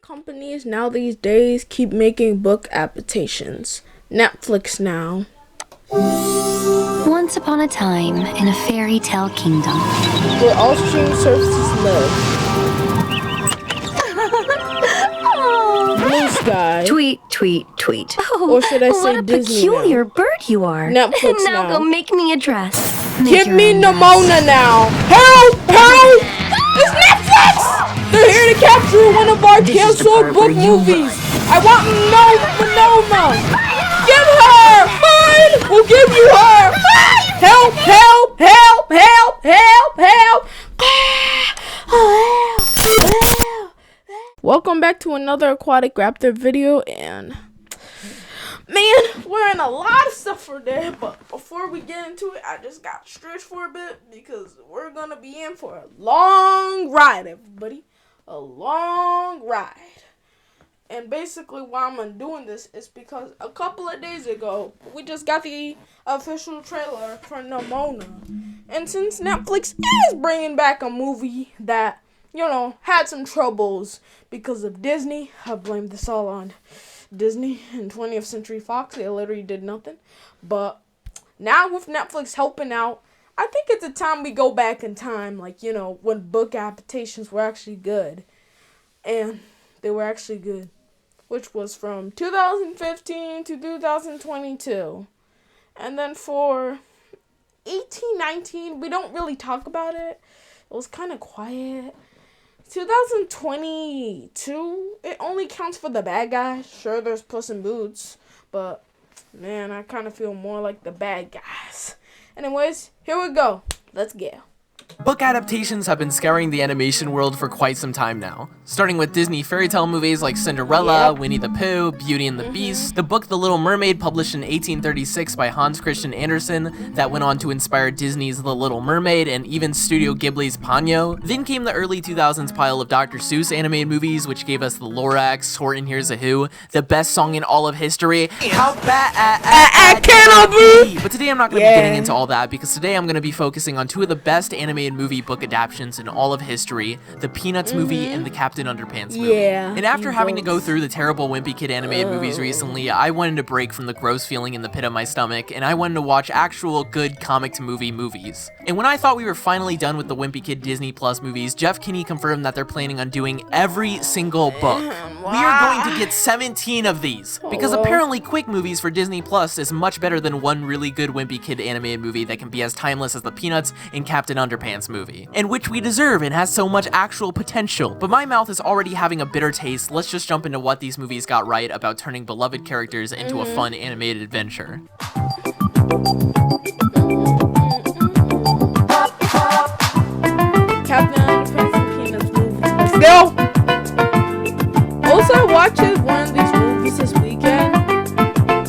companies now these days keep making book adaptations. Netflix now. Once upon a time, in a fairy tale kingdom, where all streaming services live. Blue Sky. Tweet, tweet, tweet. Oh, or should I say what a Disney peculiar now? bird you are. Netflix now. now. Go make me a dress. Give me Nimona now. Help! Help! It's Netflix! They're here to capture one of our canceled book movies. I want Nimona. Get her! Fine! We'll give you her. Help! Help! Help! Help! Help! Help! Welcome back to another Aquatic Raptor video, and man, we're in a lot of stuff for there, but before we get into it, I just got stretched for a bit because we're gonna be in for a long ride, everybody. A long ride. And basically why I'm doing this is because a couple of days ago, we just got the official trailer for Nimona. And since Netflix is bringing back a movie that, you know, had some troubles because of Disney, I blame this all on Disney and 20th Century Fox. They literally did nothing. But now with Netflix helping out, I think it's a time we go back in time, like, you know, when book adaptations were actually good. And they were actually good. Which was from 2015 to 2022. And then for 18-19, we don't really talk about it. It was kind of quiet. 2022, it only counts for the bad guys. Sure, there's Puss in Boots, but man, I kind of feel more like the bad guys. Anyways, here we go. Let's go. Book adaptations have been scouring the animation world for quite some time now, starting with Disney fairy tale movies like Cinderella, Winnie the Pooh, Beauty and the Beast, the book The Little Mermaid published in 1836 by Hans Christian Andersen that went on to inspire Disney's The Little Mermaid and even Studio Ghibli's Ponyo. Then came the early 2000s pile of Dr. Seuss animated movies, which gave us The Lorax, Horton Hears a Who, the best song in all of history, How Bad Can I Be? But today I'm not going to be getting into all that, because today I'm going to be focusing on two of the best animated movie book adaptations in all of history, the Peanuts movie and the Captain Underpants movie. And after having to go through the terrible Wimpy Kid animated movies recently, I wanted a break from the gross feeling in the pit of my stomach, and I wanted to watch actual good comic to movie movies. And when I thought we were finally done with the Wimpy Kid Disney Plus movies, Jeff Kinney confirmed that they're planning on doing every single book. We are going to get 17 of these, because apparently quick movies for Disney Plus is much better than one really good Wimpy Kid animated movie that can be as timeless as the Peanuts and Captain Underpants movie, and which we deserve and has so much actual potential. But my mouth is already having a bitter taste. Let's just jump into what these movies got right about turning beloved characters into a fun animated adventure. Captain Underpants and Peanuts movies. Let's go! Also, watches one of these movies this weekend.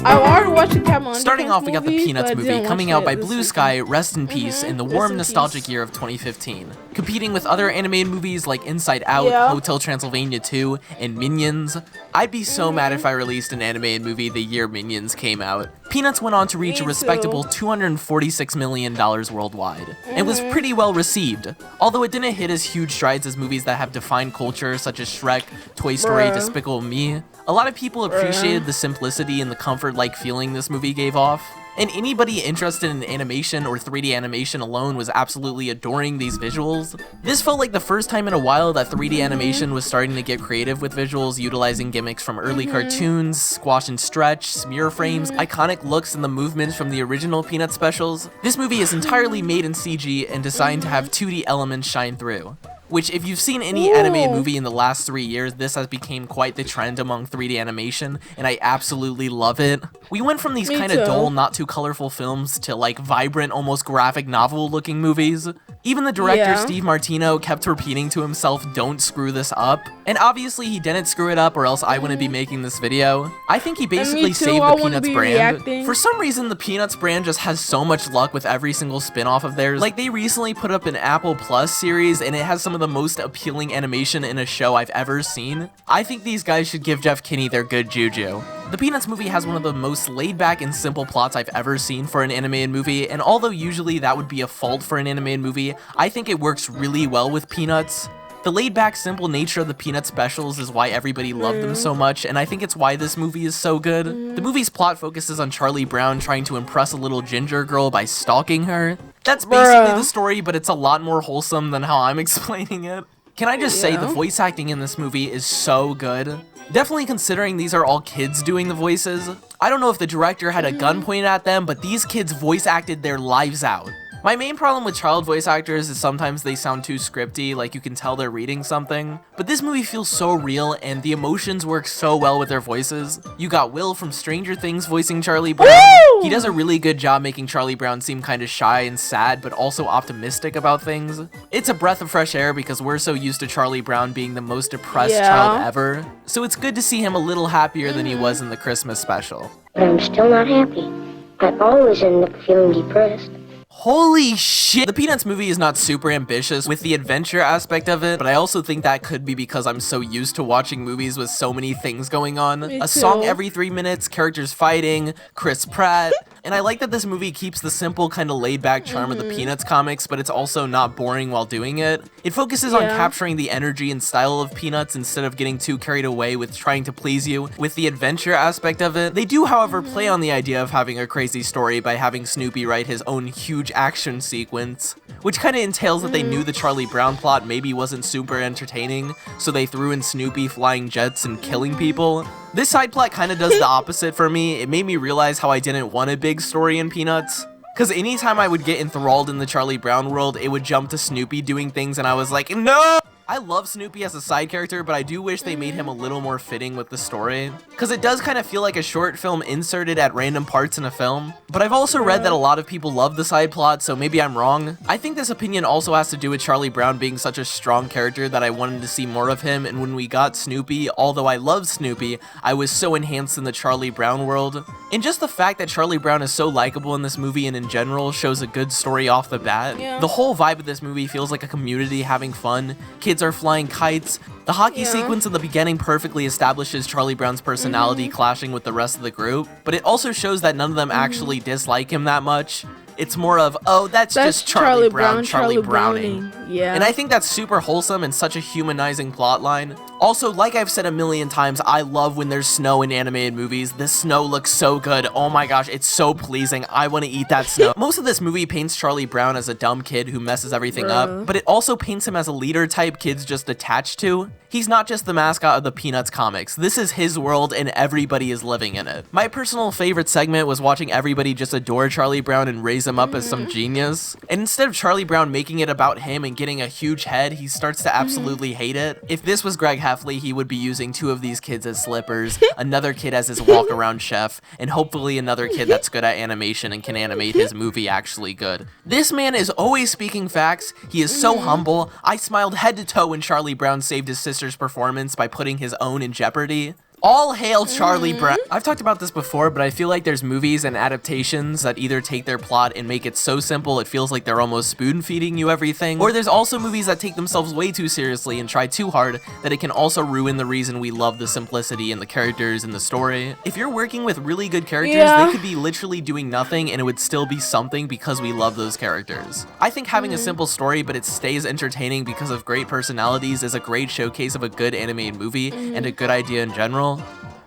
I already watched the Captain Underpants. Starting off, we got the movies, Peanuts movie coming out by Blue Sky, rest in peace, in the warm, in nostalgic peace. year of 2015. Competing with other animated movies like Inside Out, Hotel Transylvania 2, and Minions. I'd be so mad if I released an animated movie the year Minions came out. Peanuts went on to reach a respectable $246 million worldwide, and was pretty well received, although it didn't hit as huge strides as movies that have defined culture such as Shrek, Toy Story, Despicable Me. A lot of people appreciated the simplicity and the comfort-like feeling this movie gave off. And anybody interested in animation or 3D animation alone was absolutely adoring these visuals. This felt like the first time in a while that 3D animation was starting to get creative with visuals, utilizing gimmicks from early cartoons, squash and stretch, smear frames, iconic looks, and the movements from the original Peanuts specials. This movie is entirely made in CG and designed to have 2D elements shine through. Which, if you've seen any animated movie in the last 3 years, this has become quite the trend among 3D animation, and I absolutely love it. We went from these kind of dull, not too colorful films to like vibrant, almost graphic novel looking movies. Even the director, Steve Martino, kept repeating to himself, "Don't screw this up." And obviously he didn't screw it up, or else I wouldn't be making this video. I think he basically saved the Peanuts brand. For some reason, the Peanuts brand just has so much luck with every single spin-off of theirs. Like, they recently put up an Apple Plus series, and it has some of the most appealing animation in a show I've ever seen. I think these guys should give Jeff Kinney their good juju. The Peanuts movie has one of the most laid-back and simple plots I've ever seen for an animated movie, and although usually that would be a fault for an animated movie, I think it works really well with Peanuts. The laid-back, simple nature of the Peanut specials is why everybody loved them so much, and I think it's why this movie is so good. The movie's plot focuses on Charlie Brown trying to impress a little ginger girl by stalking her. That's basically the story, but it's a lot more wholesome than how I'm explaining it. Can I just say, the voice acting in this movie is so good. Definitely considering these are all kids doing the voices. I don't know if the director had a gun pointed at them, but these kids voice acted their lives out. My main problem with child voice actors is sometimes they sound too scripty, like you can tell they're reading something. But this movie feels so real, and the emotions work so well with their voices. You got Will from Stranger Things voicing Charlie Brown. Woo! He does a really good job making Charlie Brown seem kind of shy and sad, but also optimistic about things. It's a breath of fresh air because we're so used to Charlie Brown being the most depressed child ever. So it's good to see him a little happier than he was in the Christmas special. But I'm still not happy. I always end up feeling depressed. Holy shit! The Peanuts movie is not super ambitious with the adventure aspect of it, but I also think that could be because I'm so used to watching movies with so many things going on. A song every 3 minutes, characters fighting, Chris Pratt. And I like that this movie keeps the simple, kind of laid-back charm of the Peanuts comics, but it's also not boring while doing it. It focuses on capturing the energy and style of Peanuts instead of getting too carried away with trying to please you with the adventure aspect of it. They do, however, play on the idea of having a crazy story by having Snoopy write his own huge action sequence, which kind of entails that they knew the Charlie Brown plot maybe wasn't super entertaining, so they threw in Snoopy flying jets and killing people. This side plot kind of does the opposite for me. It made me realize how I didn't want a big story in Peanuts. Because anytime I would get enthralled in the Charlie Brown world, it would jump to Snoopy doing things and I was like, no! I love Snoopy as a side character, but I do wish they made him a little more fitting with the story. Because it does kind of feel like a short film inserted at random parts in a film. But I've also read that a lot of people love the side plot, so maybe I'm wrong. I think this opinion also has to do with Charlie Brown being such a strong character that I wanted to see more of him, and when we got Snoopy, although I love Snoopy, I was so enhanced in the Charlie Brown world. And just the fact that Charlie Brown is so likable in this movie and in general shows a good story off the bat. The whole vibe of this movie feels like a community having fun. Kids are flying kites. The hockey sequence in the beginning perfectly establishes Charlie Brown's personality clashing with the rest of the group, but it also shows that none of them actually dislike him that much. It's more of, oh, that's just Charlie Brown, Charlie Browning. And I think that's super wholesome and such a humanizing plotline. Also, like I've said a million times, I love when there's snow in animated movies. This snow looks so good. Oh my gosh, it's so pleasing. I want to eat that snow. Most of this movie paints Charlie Brown as a dumb kid who messes everything up, but it also paints him as a leader type kids just attached to. He's not just the mascot of the Peanuts comics. This is his world and everybody is living in it. My personal favorite segment was watching everybody just adore Charlie Brown and raise him up as some genius. And instead of Charlie Brown making it about him and getting a huge head, he starts to absolutely hate it. If this was Greg Heffley, he would be using 2 of these kids as slippers, another kid as his walk-around chef, and hopefully another kid that's good at animation and can animate his movie actually good. This man is always speaking facts. He is so humble. I smiled head to toe when Charlie Brown saved his sister's performance by putting his own in jeopardy. All hail Charlie Brown. I've talked about this before, but I feel like there's movies and adaptations that either take their plot and make it so simple it feels like they're almost spoon-feeding you everything, or there's also movies that take themselves way too seriously and try too hard that it can also ruin the reason we love the simplicity and the characters and the story. If you're working with really good characters, they could be literally doing nothing and it would still be something because we love those characters. I think having a simple story but it stays entertaining because of great personalities is a great showcase of a good animated movie and a good idea in general.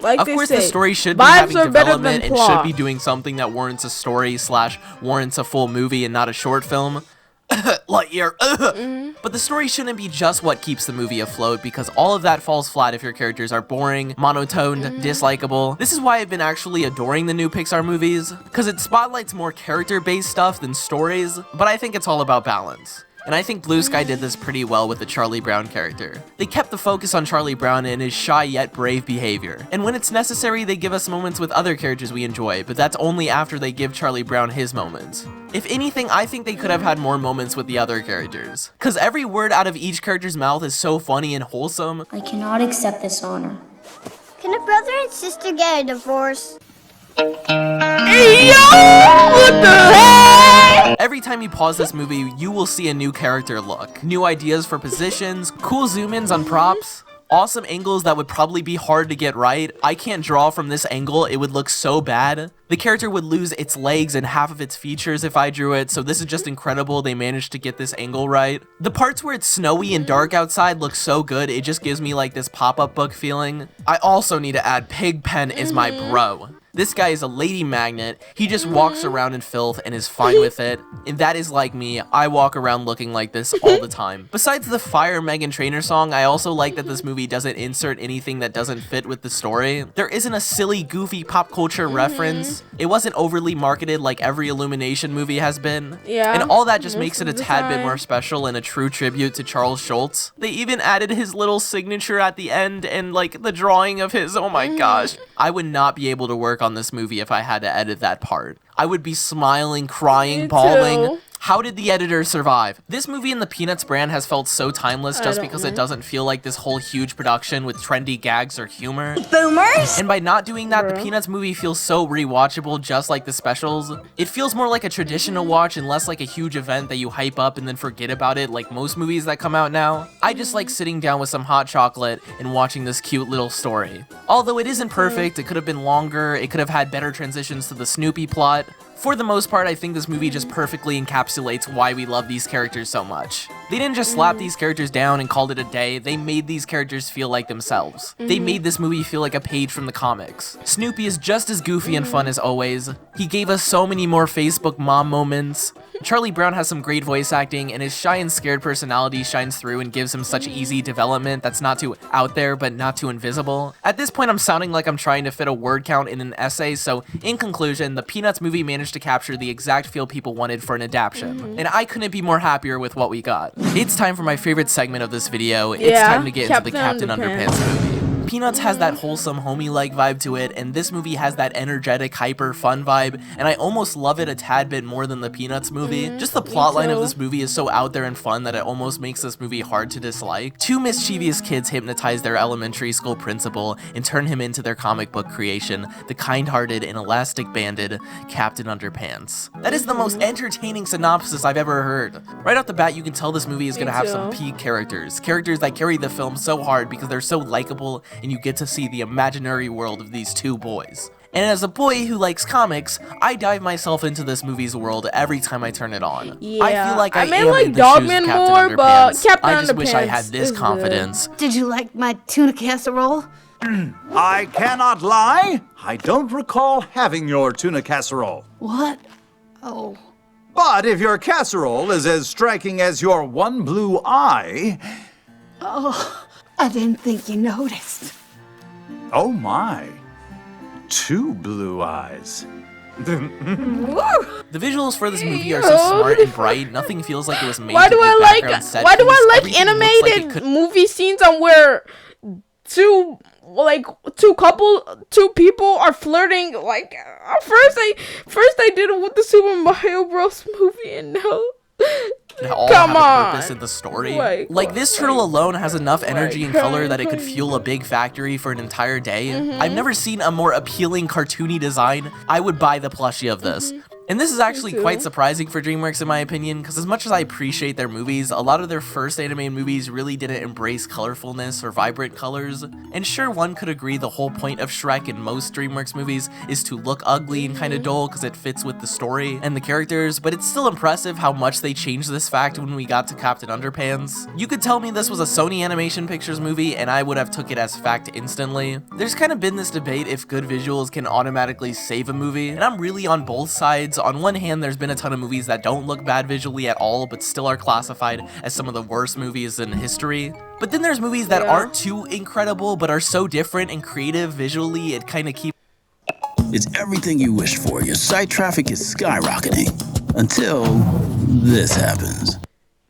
Like of course, the story should be having development and should be doing something that warrants a story / warrants a full movie and not a short film. Lightyear. But the story shouldn't be just what keeps the movie afloat because all of that falls flat if your characters are boring, monotoned, dislikable. This is why I've been actually adoring the new Pixar movies, because it spotlights more character-based stuff than stories, but I think it's all about balance. And I think Blue Sky did this pretty well with the Charlie Brown character. They kept the focus on Charlie Brown and his shy yet brave behavior. And when it's necessary, they give us moments with other characters we enjoy, but that's only after they give Charlie Brown his moments. If anything, I think they could have had more moments with the other characters. Cause every word out of each character's mouth is so funny and wholesome. I cannot accept this honor. Can a brother and sister get a divorce? Hey, yo! What the heck? Every time you pause this movie, you will see a new character look, new ideas for positions, cool zoom-ins on props. Awesome angles that would probably be hard to get right. I can't draw from this angle, it would look so bad. The character would lose its legs and half of its features if I drew it, so this is just incredible they managed to get this angle right. The parts where it's snowy and dark outside look so good, it just gives me like this pop-up book feeling. I also need to add Pigpen is my bro. This guy is a lady magnet. He just walks around in filth and is fine with it. And that is like me. I walk around looking like this all the time. Besides the Fire Meghan Trainor song, I also like that this movie doesn't insert anything that doesn't fit with the story. There isn't a silly, goofy pop culture reference. It wasn't overly marketed like every Illumination movie has been. Yeah. And all that just makes it a tad bit more special and a true tribute to Charles Schultz. They even added his little signature at the end and like the drawing of his, oh my gosh. I would not be able to work on this movie if I had to edit that part. I would be smiling, crying, bawling. How did the editor survive? This movie and the Peanuts brand has felt so timeless just because it doesn't feel like this whole huge production with trendy gags or humor. Boomers? And by not doing that, the Peanuts movie feels so rewatchable just like the specials. It feels more like a traditional watch and less like a huge event that you hype up and then forget about it like most movies that come out now. I just like sitting down with some hot chocolate and watching this cute little story. Although it isn't perfect, it could have been longer, it could have had better transitions to the Snoopy plot. For the most part, I think this movie just perfectly encapsulates why we love these characters so much. They didn't just slap these characters down and called it a day, they made these characters feel like themselves. They made this movie feel like a page from the comics. Snoopy is just as goofy and fun as always. He gave us so many more Facebook mom moments. Charlie Brown has some great voice acting, and his shy and scared personality shines through and gives him such easy development that's not too out there but not too invisible. At this point, I'm sounding like I'm trying to fit a word count in an essay, so in conclusion, the Peanuts movie managed to capture the exact feel people wanted for an adaptation, and I couldn't be more happier with what we got. It's time for my favorite segment of this video. It's time to get into the Captain Underpants movie. Peanuts has that wholesome, homey-like vibe to it, and this movie has that energetic, hyper, fun vibe, and I almost love it a tad bit more than the Peanuts movie. Just the plotline of this movie is so out there and fun that it almost makes this movie hard to dislike. Two mischievous kids hypnotize their elementary school principal and turn him into their comic book creation, the kind-hearted and elastic-banded Captain Underpants. That is the most entertaining synopsis I've ever heard. Right off the bat, you can tell this movie is gonna have some peak characters that carry the film so hard because they're so likable and you get to see the imaginary world of these two boys. And as a boy who likes comics, I dive myself into this movie's world every time I turn it on. Yeah. I feel like I may am like in the shoes of Dogman Captain more, but Underpants. Captain I just wish I Underpants had this is confidence. Did you like my tuna casserole? I cannot lie. I don't recall having your tuna casserole. What? Oh. But if your casserole is as striking as your one blue eye... Oh, I didn't think you noticed. Oh my. Two blue eyes. The visuals for this movie are so smart and bright, nothing feels like it was made Why do I like Everything animated looks like movie scenes on where two people are flirting? Like first they did it with the Super Mario Bros. Movie, and now all come have on. a purpose in the story. Like this turtle alone has enough energy and color that it could fuel a big factory for an entire day. I've never seen a more appealing cartoony design. I would buy the plushie of this. And this is actually quite surprising for DreamWorks in my opinion, because as much as I appreciate their movies, a lot of their first animated movies really didn't embrace colorfulness or vibrant colors. And sure, one could agree the whole point of Shrek in most DreamWorks movies is to look ugly and kind of dull because it fits with the story and the characters, but it's still impressive how much they changed this fact when we got to Captain Underpants. You could tell me this was a Sony Animation Pictures movie and I would have took it as fact instantly. There's kind of been this debate if good visuals can automatically save a movie, and I'm really on both sides. On one hand, there's been a ton of movies that don't look bad visually at all, but still are classified as some of the worst movies in history. But then there's movies that aren't too incredible, but are so different and creative visually, it kind of keeps... It's everything you wish for. Your site traffic is skyrocketing. Until this happens.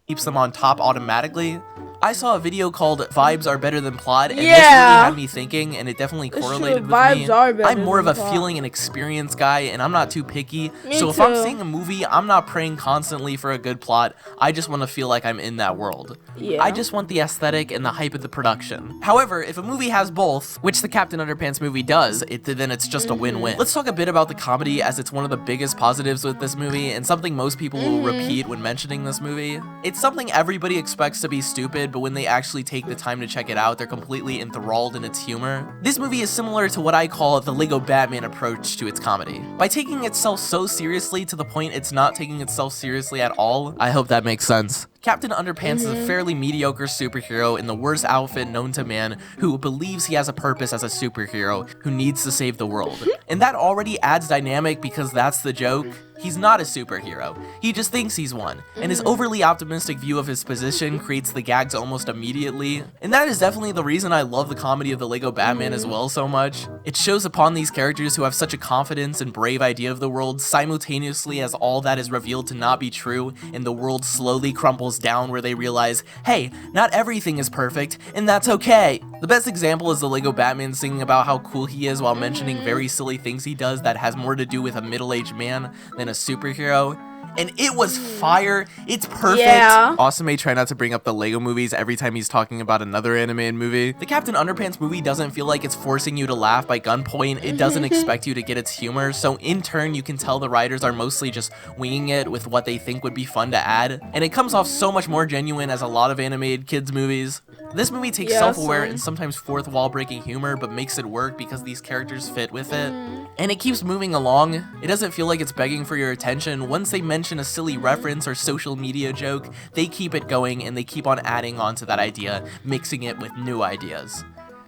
Keeps them on top automatically. I saw a video called Vibes Are Better Than Plot, and this really had me thinking, and it definitely correlated with me. I'm more of a feeling and experience guy, and I'm not too picky, so if I'm seeing a movie, I'm not praying constantly for a good plot. I just want to feel like I'm in that world. I just want the aesthetic and the hype of the production. However, if a movie has both, which the Captain Underpants movie does, then it's just a win-win. Let's talk a bit about the comedy, as it's one of the biggest positives with this movie, and something most people will repeat when mentioning this movie. It's something everybody expects to be stupid, stupid, but when they actually take the time to check it out, they're completely enthralled in its humor. This movie is similar to what I call the Lego Batman approach to its comedy. By taking itself so seriously to the point it's not taking itself seriously at all. I hope that makes sense. Captain Underpants is a fairly mediocre superhero in the worst outfit known to man who believes he has a purpose as a superhero who needs to save the world. And that already adds dynamic because that's the joke. He's not a superhero. He just thinks he's one. And his overly optimistic view of his position creates the gags almost immediately. And that is definitely the reason I love the comedy of the Lego Batman as well so much. It shows upon these characters who have such a confidence and brave idea of the world simultaneously as all that is revealed to not be true and the world slowly crumbles down where they realize, hey, not everything is perfect and that's okay. The best example is the Lego Batman singing about how cool he is while mentioning very silly things he does that has more to do with a middle-aged man than a superhero. And it was fire. It's perfect. Yeah. Awesome may try not to bring up the Lego movies every time he's talking about another animated movie. The Captain Underpants movie doesn't feel like it's forcing you to laugh by gunpoint. It doesn't expect you to get its humor. So in turn, you can tell the writers are mostly just winging it with what they think would be fun to add. And it comes off so much more genuine as a lot of animated kids movies. This movie takes self-aware and sometimes fourth wall breaking humor, but makes it work because these characters fit with it. And it keeps moving along. It doesn't feel like it's begging for your attention. Once they mention a silly reference or social media joke, they keep it going and they keep on adding on to that idea, mixing it with new ideas,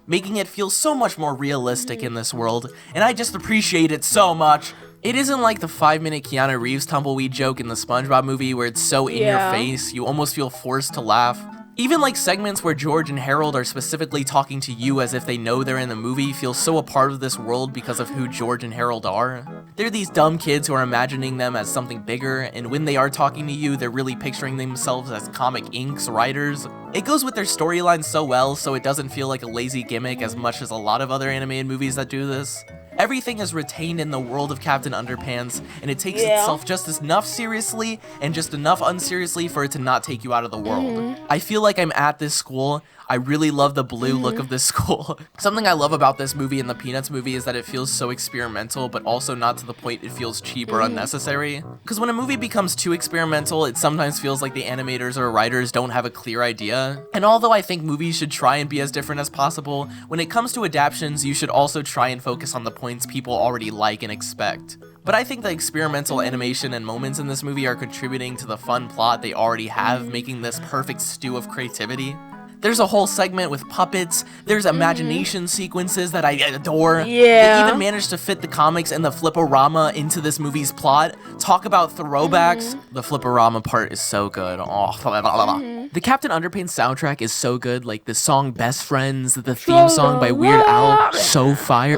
making it feel so much more realistic in this world, and I just appreciate it so much. It isn't like the 5-minute Keanu Reeves tumbleweed joke in the SpongeBob movie where it's so in your face, you almost feel forced to laugh. Even like segments where George and Harold are specifically talking to you as if they know they're in the movie feel so a part of this world because of who George and Harold are. They're these dumb kids who are imagining them as something bigger, and when they are talking to you, they're really picturing themselves as Comic Inc.'s writers. It goes with their storyline so well, so it doesn't feel like a lazy gimmick as much as a lot of other animated movies that do this. Everything is retained in the world of Captain Underpants, and it takes itself just enough seriously and just enough unseriously for it to not take you out of the world. I feel like I'm at this school. I really love the blue look of this school. Something I love about this movie and the Peanuts movie is that it feels so experimental, but also not to the point it feels cheap or unnecessary. Because when a movie becomes too experimental, it sometimes feels like the animators or writers don't have a clear idea. And although I think movies should try and be as different as possible, when it comes to adaptations, you should also try and focus on the points people already like and expect. But I think the experimental animation and moments in this movie are contributing to the fun plot they already have, making this perfect stew of creativity. There's a whole segment with puppets, there's imagination sequences that I adore. They even managed to fit the comics and the Flip-O-Rama into this movie's plot. Talk about throwbacks. The Flip-O-Rama part is so good. Oh. The Captain Underpants soundtrack is so good, like the song Best Friends, the theme song by Weird Al, so fire.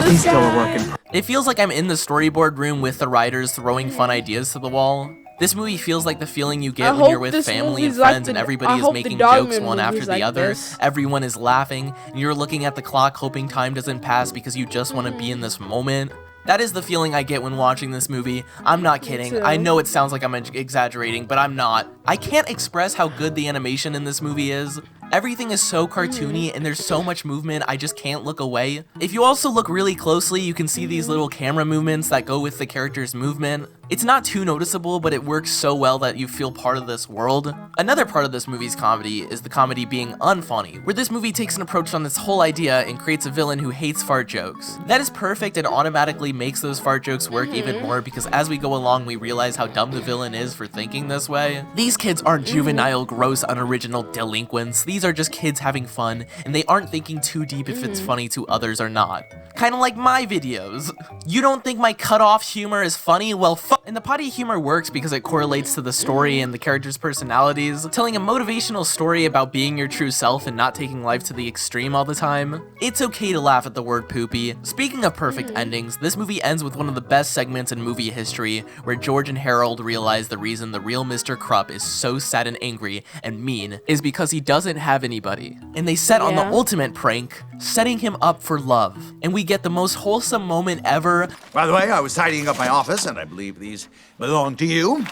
He's still a work in It feels like I'm in the storyboard room with the writers throwing fun ideas to the wall. This movie feels like the feeling you get when you're with family and friends and everybody is making jokes one after the other. Everyone is laughing, and you're looking at the clock hoping time doesn't pass because you just want to be in this moment. That is the feeling I get when watching this movie. I'm not kidding. I know it sounds like I'm exaggerating, but I'm not. I can't express how good the animation in this movie is. Everything is so cartoony and there's so much movement, I just can't look away. If you also look really closely, you can see these little camera movements that go with the character's movement. It's not too noticeable, but it works so well that you feel part of this world. Another part of this movie's comedy is the comedy being unfunny, where this movie takes an approach on this whole idea and creates a villain who hates fart jokes. That is perfect and automatically makes those fart jokes work even more because as we go along, we realize how dumb the villain is for thinking this way. These kids aren't juvenile, gross, unoriginal delinquents. These are just kids having fun, and they aren't thinking too deep if it's funny to others or not. Kinda like my videos. You don't think my cut-off humor is funny? Well, and the potty humor works because it correlates to the story and the characters' personalities. Telling a motivational story about being your true self and not taking life to the extreme all the time. It's okay to laugh at the word poopy. Speaking of perfect endings, this movie ends with one of the best segments in movie history, where George and Harold realize the reason the real Mr. Krupp is so sad and angry and mean is because he doesn't have anybody. And they set on the ultimate prank, setting him up for love. And we get the most wholesome moment ever. By the way, I was tidying up my office, and I believe these belong to you.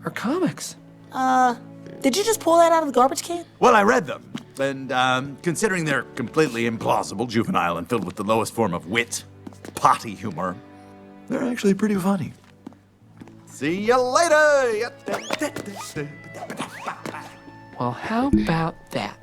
Her comics. Did you just pull that out of the garbage can? Well, I read them, and considering they're completely implausible, juvenile, and filled with the lowest form of wit, potty humor, they're actually pretty funny. See you later! Well, how about that?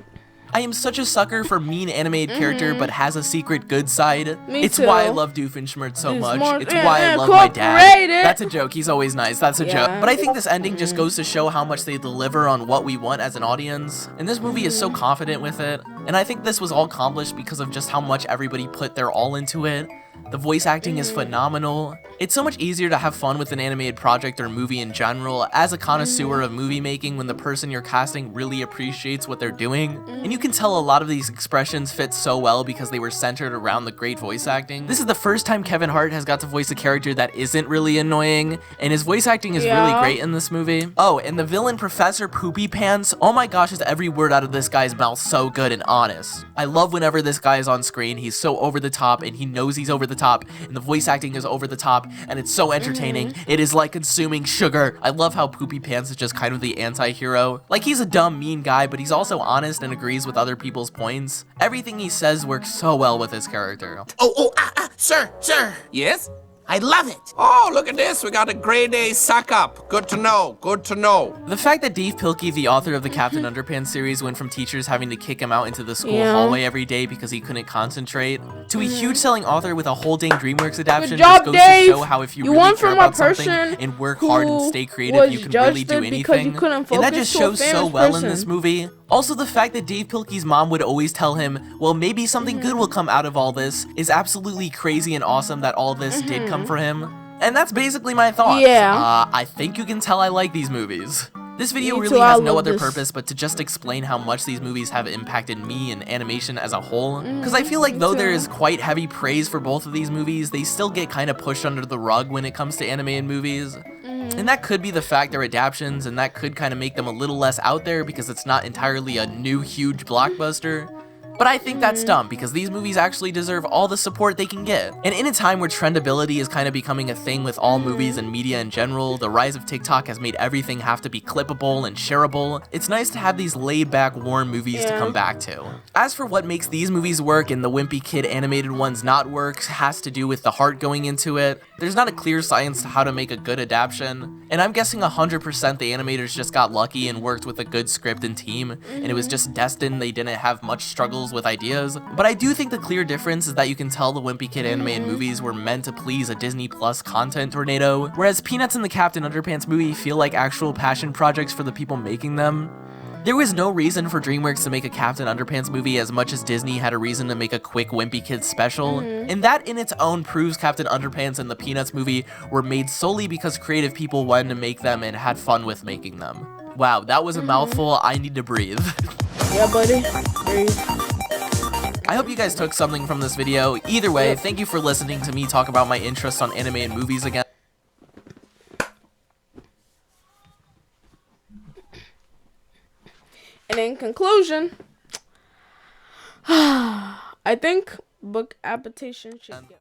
I am such a sucker for mean animated character but has a secret good side. Me It's too. why I love Doofenshmirtz so much. It's yeah, why I yeah, love my dad. incorporated. That's a joke. He's always nice. That's a Yeah. joke. But I think this ending just goes to show how much they deliver on what we want as an audience. And this movie is so confident with it. And I think this was all accomplished because of just how much everybody put their all into it. The voice acting is phenomenal. It's so much easier to have fun with an animated project or movie in general as a connoisseur of movie making when the person you're casting really appreciates what they're doing. And you can tell a lot of these expressions fit so well because they were centered around the great voice acting. This is the first time Kevin Hart has got to voice a character that isn't really annoying, and his voice acting is really great in this movie. Oh, and the villain Professor Poopy Pants, oh my gosh, is every word out of this guy's mouth so good and honest. I love whenever this guy is on screen. He's so over the top and he knows he's over the top, and the voice acting is over the top, and it's so entertaining. It is like consuming sugar. I love how Poopy Pants is just kind of the anti-hero. Like, he's a dumb, mean guy, but he's also honest and agrees with other people's points. Everything he says works so well with his character. Sir. Yes? I love it. Oh, look at this. We got a grade A suck up. Good to know. Good to know. The fact that Dave Pilkey, the author of the Captain Underpants series, went from teachers having to kick him out into the school hallway every day because he couldn't concentrate, to a huge selling author with a whole dang DreamWorks adaptation just goes to show how if you really care about something and work hard and stay creative, you can really do anything. And that just shows so well in this movie. Also, the fact that Dave Pilkey's mom would always tell him, well, maybe something good will come out of all this, is absolutely crazy and awesome that all this did come for him. And that's basically my thoughts. I think you can tell I like these movies. This video really has no other purpose but to just explain how much these movies have impacted me and animation as a whole. Because I feel like though there is quite heavy praise for both of these movies, they still get kind of pushed under the rug when it comes to animated movies. And that could be the fact they're adaptations, and that could kind of make them a little less out there because it's not entirely a new huge blockbuster. But I think that's dumb because these movies actually deserve all the support they can get. And in a time where trendability is kind of becoming a thing with all movies and media in general, the rise of TikTok has made everything have to be clippable and shareable. It's nice to have these laid-back, warm movies to come back to. As for what makes these movies work and the wimpy kid animated ones not work, has to do with the heart going into it. There's not a clear science to how to make a good adaptation, and I'm guessing 100% the animators just got lucky and worked with a good script and team, and it was just destined they didn't have much struggles with ideas. But I do think the clear difference is that you can tell the wimpy kid animated movies were meant to please a Disney Plus content tornado, whereas Peanuts and the Captain Underpants movie feel like actual passion projects for the people making them. There was no reason for DreamWorks to make a Captain Underpants movie as much as Disney had a reason to make a quick Wimpy Kids special, and that in its own proves Captain Underpants and the Peanuts movie were made solely because creative people wanted to make them and had fun with making them. Wow, that was a mouthful. I need to breathe. Yeah, buddy. Breathe. I hope you guys took something from this video. Either way, thank you for listening to me talk about my interest on animated movies again. And in conclusion, I think book adaptation should get